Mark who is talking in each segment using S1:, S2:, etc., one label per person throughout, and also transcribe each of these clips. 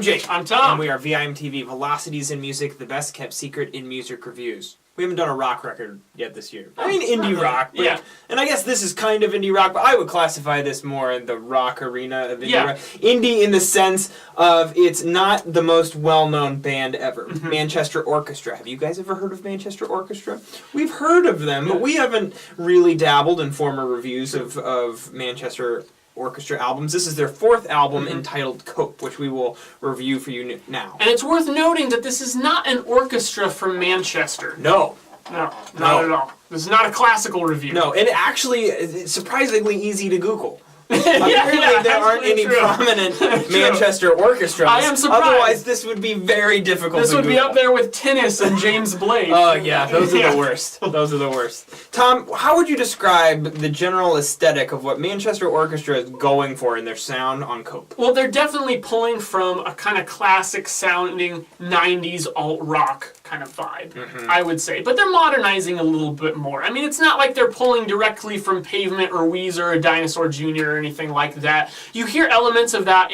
S1: I'm Jake.
S2: I'm Tom.
S1: And we are VIMTV, Velocities in Music, the best kept secret in music reviews. We haven't done a rock record yet this year. I mean, indie rock.
S2: Yeah.
S1: And I guess this is kind of indie rock, but I would classify this more in the rock arena of indie rock. Indie in the sense of it's not the most well-known band ever. Manchester Orchestra. Have you guys ever heard of Manchester Orchestra? We've heard of them, but we haven't really dabbled in former reviews of Manchester Orchestra albums. This is their fourth album entitled Cope, which we will review for you now.
S2: And it's worth noting that this is not an orchestra from Manchester.
S1: No.
S2: No, not at all. This is not a classical review.
S1: No, and actually, it's surprisingly easy to Google. Apparently there aren't any prominent Manchester Orchestra.
S2: I am surprised.
S1: Otherwise, this would be very difficult
S2: This
S1: to
S2: would
S1: Google.
S2: be up there with Tennis and James Blake.
S1: Oh, yeah, those are the worst. Those are the worst. Tom, how would you describe the general aesthetic of what Manchester Orchestra is going for in their sound on Cope?
S2: Well, they're definitely pulling from a kind of classic-sounding 90s alt-rock kind of vibe, I would say. But they're modernizing a little bit more. I mean, it's not like they're pulling directly from Pavement or Weezer or Dinosaur Jr. or anything like that. You hear elements of that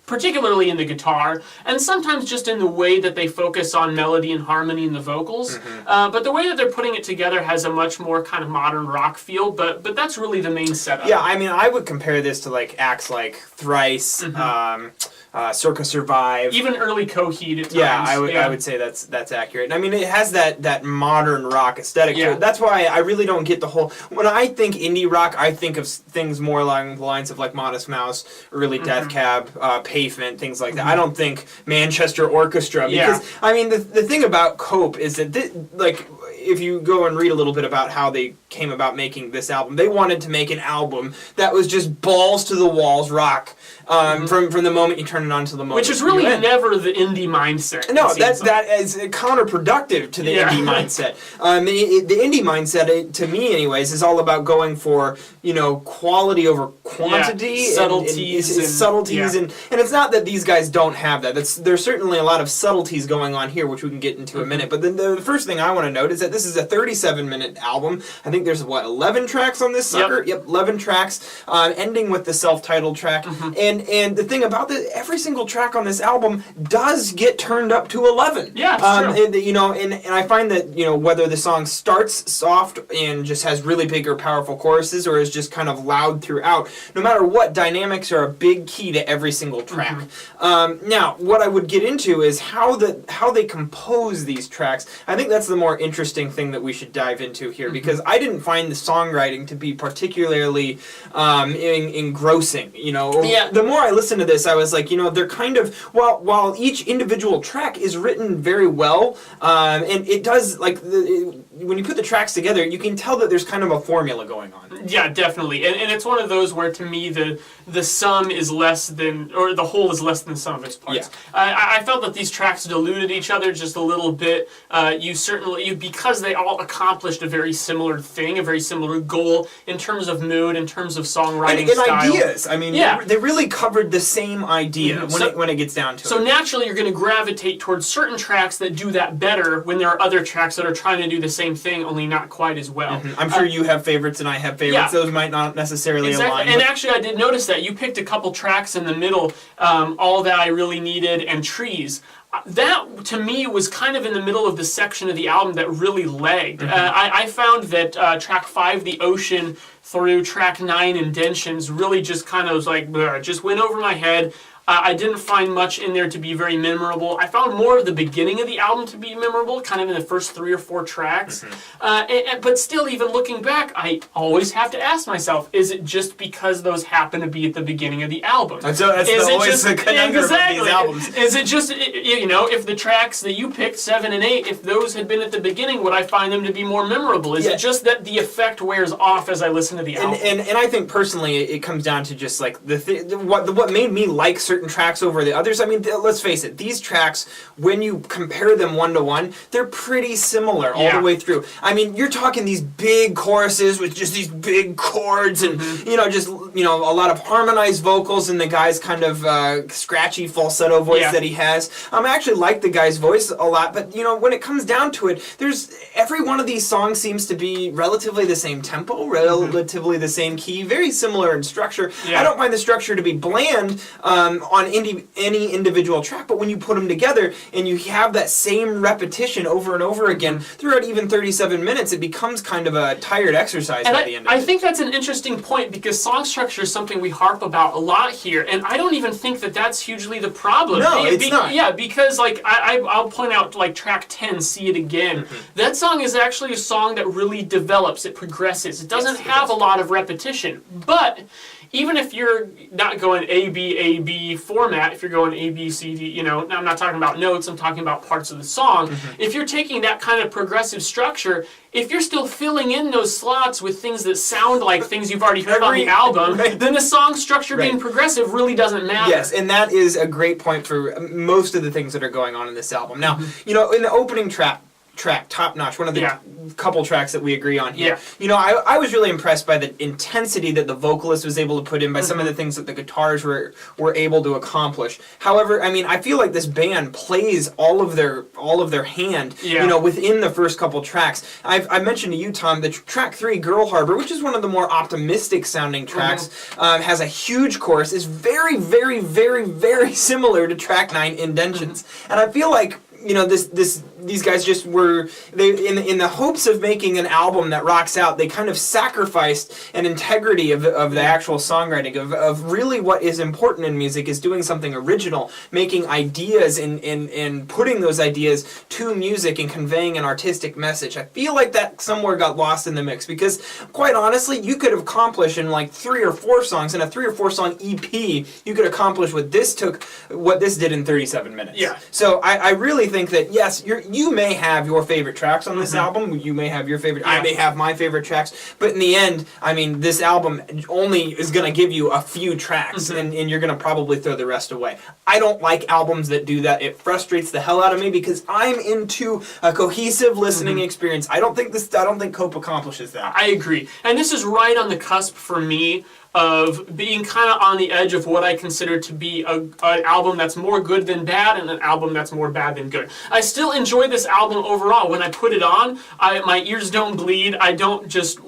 S2: particularly in the guitar, and sometimes just in the way that they focus on melody and harmony in the vocals. But the way that they're putting it together has a much more kind of modern rock feel, but that's really the main setup.
S1: Yeah, I mean, I would compare this to like acts like Thrice, Circa Survive.
S2: Even early Coheed at times.
S1: Yeah, I would say that's accurate. I mean, it has that modern rock aesthetic to it. That's why I really don't get the whole... When I think indie rock, I think of things more along the lines of like Modest Mouse, early Death Cab, Pavement, things like that. I don't think Manchester Orchestra, because, I mean, the thing about Cope is that, if you go and read a little bit about how they came about making this album, they wanted to make an album that was just balls to the walls rock from the moment you turn it on to the moment.
S2: Which is really never the indie mindset.
S1: No, that is counterproductive to the indie mindset. The indie mindset, to me anyways, is all about going for, quality over quantity. Subtleties. And it's not that these guys don't have that. There's certainly a lot of subtleties going on here, which we can get into in a minute. But then the first thing I want to note is that this is a 37-minute album. I think there's, 11 tracks on this sucker? Yep, 11 tracks, ending with the self-titled track. And the thing about this, every single track on this album does get turned up to 11.
S2: Yeah, it's true.
S1: And I find that, whether the song starts soft and just has really big or powerful choruses or is just kind of loud throughout, no matter what, dynamics are a big key to every single track. Now, what I would get into is how they compose these tracks. I think that's the more interesting thing that we should dive into here, because I didn't find the songwriting to be particularly engrossing. The more I listened to this, I was like, they're kind of, while each individual track is written very well, and it does, when you put the tracks together, you can tell that there's kind of a formula going on.
S2: Yeah, definitely. And it's one of those where, to me, the sum is less than, or the whole is less than the sum of its parts. I felt that these tracks diluted each other just a little bit. Because they all accomplished a very similar thing, a very similar goal in terms of mood, in terms of songwriting
S1: and
S2: style.
S1: Ideas. I mean, they really covered the same idea when it gets down to it.
S2: So naturally, you're going to gravitate towards certain tracks that do that better when there are other tracks that are trying to do the same thing, only not quite as well.
S1: I'm sure you have favorites and I have favorites. Those might not necessarily align.
S2: And actually, I did notice that. You picked a couple tracks in the middle, All That I Really Needed and Trees. That, to me, was kind of in the middle of the section of the album that really lagged. I found that track 5, The Ocean, through track 9, Indentions, really just kind of was like, just went over my head. I didn't find much in there to be very memorable. I found more of the beginning of the album to be memorable, kind of in the first 3 or 4 tracks. But still, even looking back, I always have to ask myself, is it just because those happen to be at the beginning of the album?
S1: That's always the conundrum of these albums.
S2: Is it just, if the tracks that you picked, 7 and 8, if those had been at the beginning, would I find them to be more memorable? Is it just that the effect wears off as I listen to the album?
S1: And I think, personally, it comes down to just, what made me like certain tracks over the others. I mean, let's face it, these tracks, when you compare them one to one, they're pretty similar all the way through. I mean, you're talking these big choruses with just these big chords and, a lot of harmonized vocals and the guy's kind of scratchy falsetto voice that he has. I actually like the guy's voice a lot, but, when it comes down to it, every one of these songs seems to be relatively the same tempo, relatively the same key, very similar in structure. I don't find the structure to be bland on any individual track, but when you put them together and you have that same repetition over and over again throughout even 37 minutes, it becomes kind of a tired exercise by the end of it.
S2: I think that's an interesting point, because song structure is something we harp about a lot here, and I don't even think that that's hugely the problem.
S1: No, it's not.
S2: Yeah, because like I'll point out like track 10, See It Again. That song is actually a song that really develops, it progresses. It doesn't have a lot of repetition, but even if you're not going A, B format, if you're going A, B, C, D, I'm not talking about notes, I'm talking about parts of the song. If you're taking that kind of progressive structure, if you're still filling in those slots with things that sound like things you've already heard on the album, then the song structure being progressive really doesn't matter.
S1: Yes, and that is a great point for most of the things that are going on in this album. Now, in the opening track, Top Notch, one of the couple tracks that we agree on here. I was really impressed by the intensity that the vocalist was able to put in, by some of the things that the guitars were able to accomplish. However, I feel like this band plays all of their hand, within the first couple tracks. I mentioned to you, Tom, that track 3, Girl Harbor, which is one of the more optimistic sounding tracks, has a huge chorus, is very, very, very, very similar to track 9, Indentions. And I feel like these guys just were in the hopes of making an album that rocks out. They kind of sacrificed an integrity of the actual songwriting of really what is important in music is doing something original, making ideas and putting those ideas to music and conveying an artistic message. I feel like that somewhere got lost in the mix, because quite honestly, you could accomplish in like 3 or 4 songs in a 3 or 4 song EP, you could accomplish what this did in 37 minutes.
S2: Yeah.
S1: So I really think that yes, you may have your favorite tracks on this album. You may have your favorite. I may have my favorite tracks. But in the end, this album only is going to give you a few tracks, and you're going to probably throw the rest away. I don't like albums that do that. It frustrates the hell out of me, because I'm into a cohesive listening experience. I don't think Cope accomplishes that.
S2: I agree, and this is right on the cusp for me of being kind of on the edge of what I consider to be an album that's more good than bad, and an album that's more bad than good. I still enjoy this album overall. When I put it on, my ears don't bleed. I don't just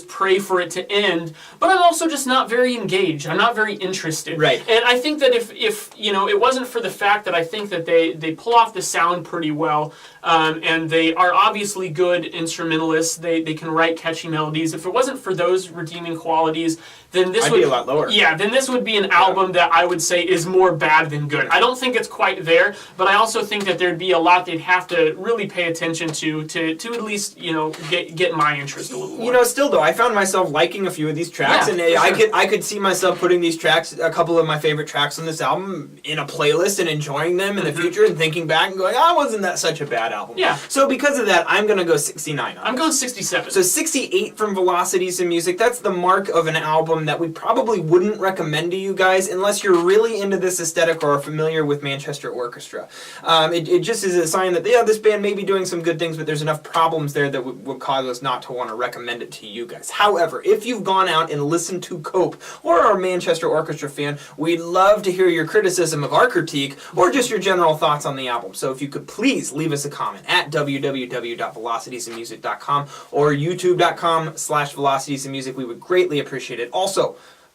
S2: pray for it to end, but I'm also just not very engaged. I'm not very interested.
S1: Right.
S2: And I think that if it wasn't for the fact that I think that they pull off the sound pretty well, and they are obviously good instrumentalists, they can write catchy melodies. If it wasn't for those redeeming qualities, then this would be
S1: a lot lower.
S2: Yeah, then this would be an album that I would say is more bad than good. I don't think it's quite there, but I also think that there'd be a lot they'd have to really pay attention to at least get my interest a little more.
S1: Still though, I found myself liking a few of these tracks, and I could see myself putting these tracks, a couple of my favorite tracks on this album, in a playlist and enjoying them in the future, and thinking back and going, wasn't that such a bad album?
S2: Yeah.
S1: So because of that, I'm gonna go 69 on
S2: I'm going 67.
S1: So 68 from Velocities in Music. That's the mark of an album that we probably wouldn't recommend to you guys unless you're really into this aesthetic or are familiar with Manchester Orchestra. It just is a sign that this band may be doing some good things, but there's enough problems there that would cause us not to want to recommend it to you guys. However, if you've gone out and listened to Cope or are a Manchester Orchestra fan, we'd love to hear your criticism of our critique or just your general thoughts on the album. So if you could please leave us a comment at www.velocitiesandmusic.com or youtube.com/velocitiesandmusic. We would greatly appreciate it. Also,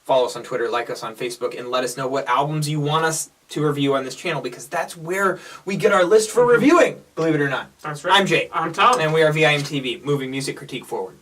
S1: follow us on Twitter, like us on Facebook, and let us know what albums you want us to review on this channel, because that's where we get our list for reviewing, believe it or not.
S2: That's right.
S1: I'm Jay.
S2: I'm Tom.
S1: And we are VIM TV, moving music critique forward.